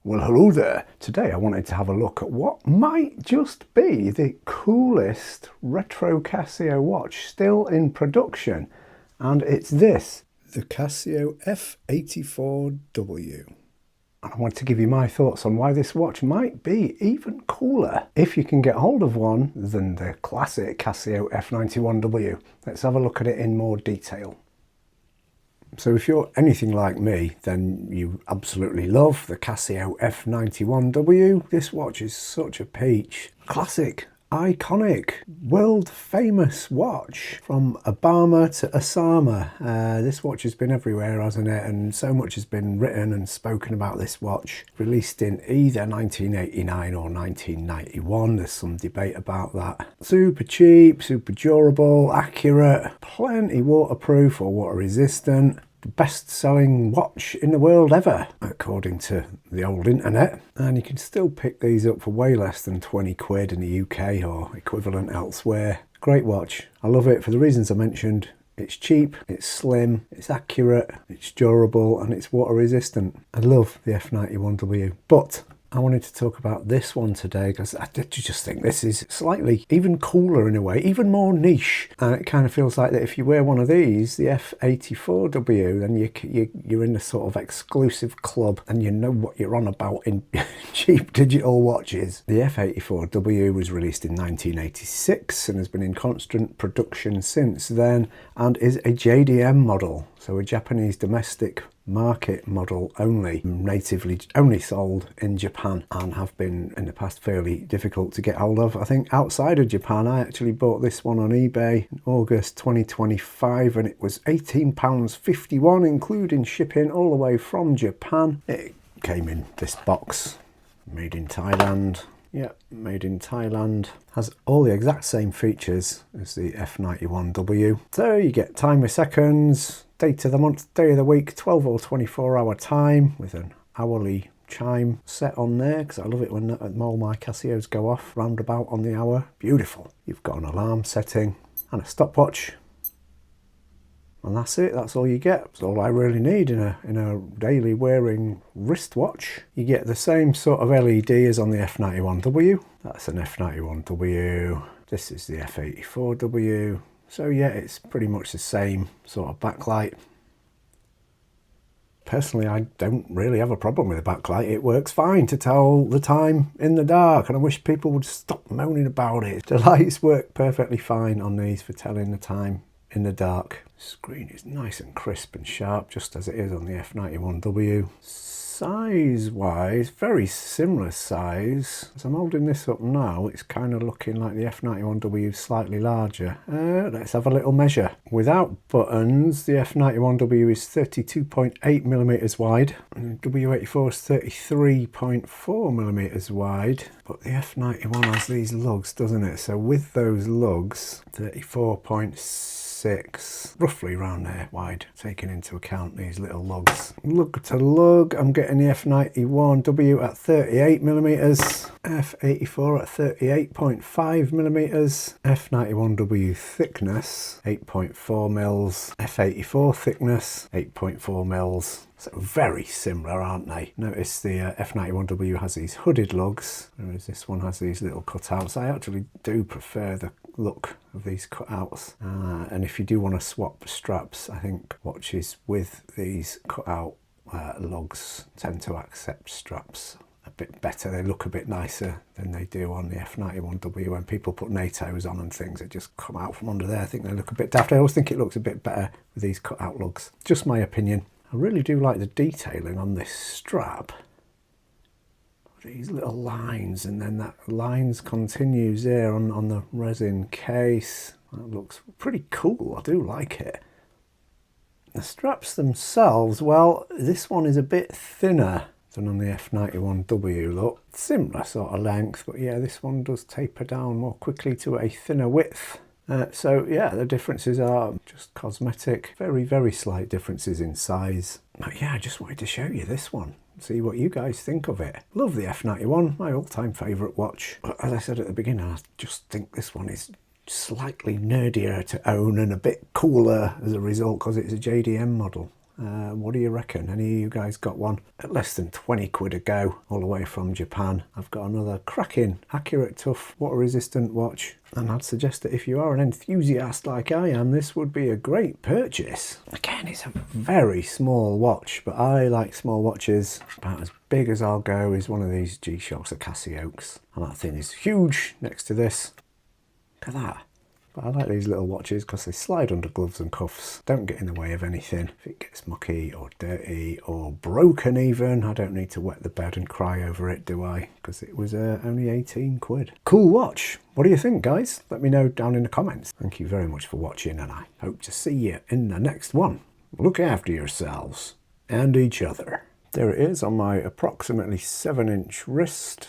Well, hello there. Today I wanted to have a look at what might just be the coolest retro Casio watch still in production. And it's this, the Casio F84W. And I want to give you my thoughts on why this watch might be even cooler, if you can get hold of one, than the classic Casio F91W. Let's have a look at it in more detail. So if you're anything like me, then you absolutely love the Casio F91W. This watch is such a peach. Classic, iconic, world famous watch. From Obama to Osama. This watch has been everywhere, hasn't it? And so much has been written and spoken about this watch. Released in either 1989 or 1991. There's some debate about that. Super cheap, super durable, accurate, plenty waterproof or water resistant. The best-selling watch in the world ever, according to the old internet. And you can still pick these up for way less than 20 quid in the UK or equivalent elsewhere. Great watch. I love it for the reasons I mentioned. It's cheap, it's slim, it's accurate, it's durable, and it's water resistant. I love the F91W, but I wanted to talk about this one today because I did just think this is slightly even cooler in a way, even more niche. And it kind of feels like that if you wear one of these, the F84W, then you're in a sort of exclusive club and you know what you're on about in cheap digital watches. The F84W was released in 1986 and has been in constant production since then and is a JDM model, so a Japanese domestic market model only, natively only sold in Japan, and have been in the past fairly difficult to get hold of. I think outside of Japan, I actually bought this one on eBay in August 2025 and it was £18.51 including shipping all the way from Japan. It came in this box, made in Thailand. Yeah, made in Thailand. Has all the exact same features as the F91W. So you get timer seconds, date of the month, day of the week, 12 or 24 hour time with an hourly chime set on there, because I love it when all my Casios go off roundabout on the hour. Beautiful. You've got an alarm setting and a stopwatch. And that's it, that's all you get. That's all I really need in a daily wearing wristwatch. You get the same sort of LED as on the F91W. That's an F91W. This is the F84W. So yeah, it's pretty much the same sort of backlight. Personally, I don't really have a problem with the backlight. It works fine to tell the time in the dark, and I wish people would stop moaning about it. The lights work perfectly fine on these for telling the time in the dark. Screen is nice and crisp and sharp, just as it is on the F91W. Size wise, very similar size. As I'm holding this up now, it's kind of looking like the F91W slightly larger. Let's have a little measure. Without buttons, the F91W is 32.8mm wide and the W84 is 33.4mm wide, but the F91 has these lugs, doesn't it? So with those lugs, 34.6, roughly around there wide, taking into account these little lugs. Lug to lug, I'm getting the F91W at 38mm, F84 at 38.5mm, F91W thickness 8.4mm, F84 thickness 8.4mm. So very similar, aren't they? Notice the F91W has these hooded lugs, whereas this one has these little cutouts. I actually do prefer the look of these cutouts. And if you do want to swap straps, I think watches with these cutout lugs tend to accept straps a bit better. They look a bit nicer than they do on the F91W. When people put NATOs on and things, they just come out from under there. I think they look a bit daft. I always think it looks a bit better with these cutout lugs. Just my opinion. I really do like the detailing on this strap. These little lines, and then that lines continues there on the resin case. That looks pretty cool. I do like it. The straps themselves, well, this one is a bit thinner than on the F91W. Look, similar sort of length, but yeah, this one does taper down more quickly to a thinner width. So yeah, the differences are just cosmetic, very, very slight differences in size. But yeah, I just wanted to show you this one, see what you guys think of it. Love the F91, my all-time favourite watch. But as I said at the beginning, I just think this one is slightly nerdier to own and a bit cooler as a result because it's a JDM model. What do you reckon? Any of you guys got one at less than 20 quid a go, all the way from Japan? I've got another cracking, accurate, tough, water resistant watch, and I'd suggest that if you are an enthusiast like I am, this would be a great purchase. Again, it's a very small watch, but I like small watches. About as big as I'll go is one of these G-Shocks, the Casios, and that thing is huge next to this. Look at that. But I like these little watches because they slide under gloves and cuffs, don't get in the way of anything. If it gets mucky or dirty or broken even, I don't need to wet the bed and cry over it, do I? Because it was only 18 quid. Cool watch. What do you think, guys? Let me know down in the comments. Thank you very much for watching, and I hope to see you in the next one. Look after yourselves and each other. There it is on my approximately 7-inch wrist.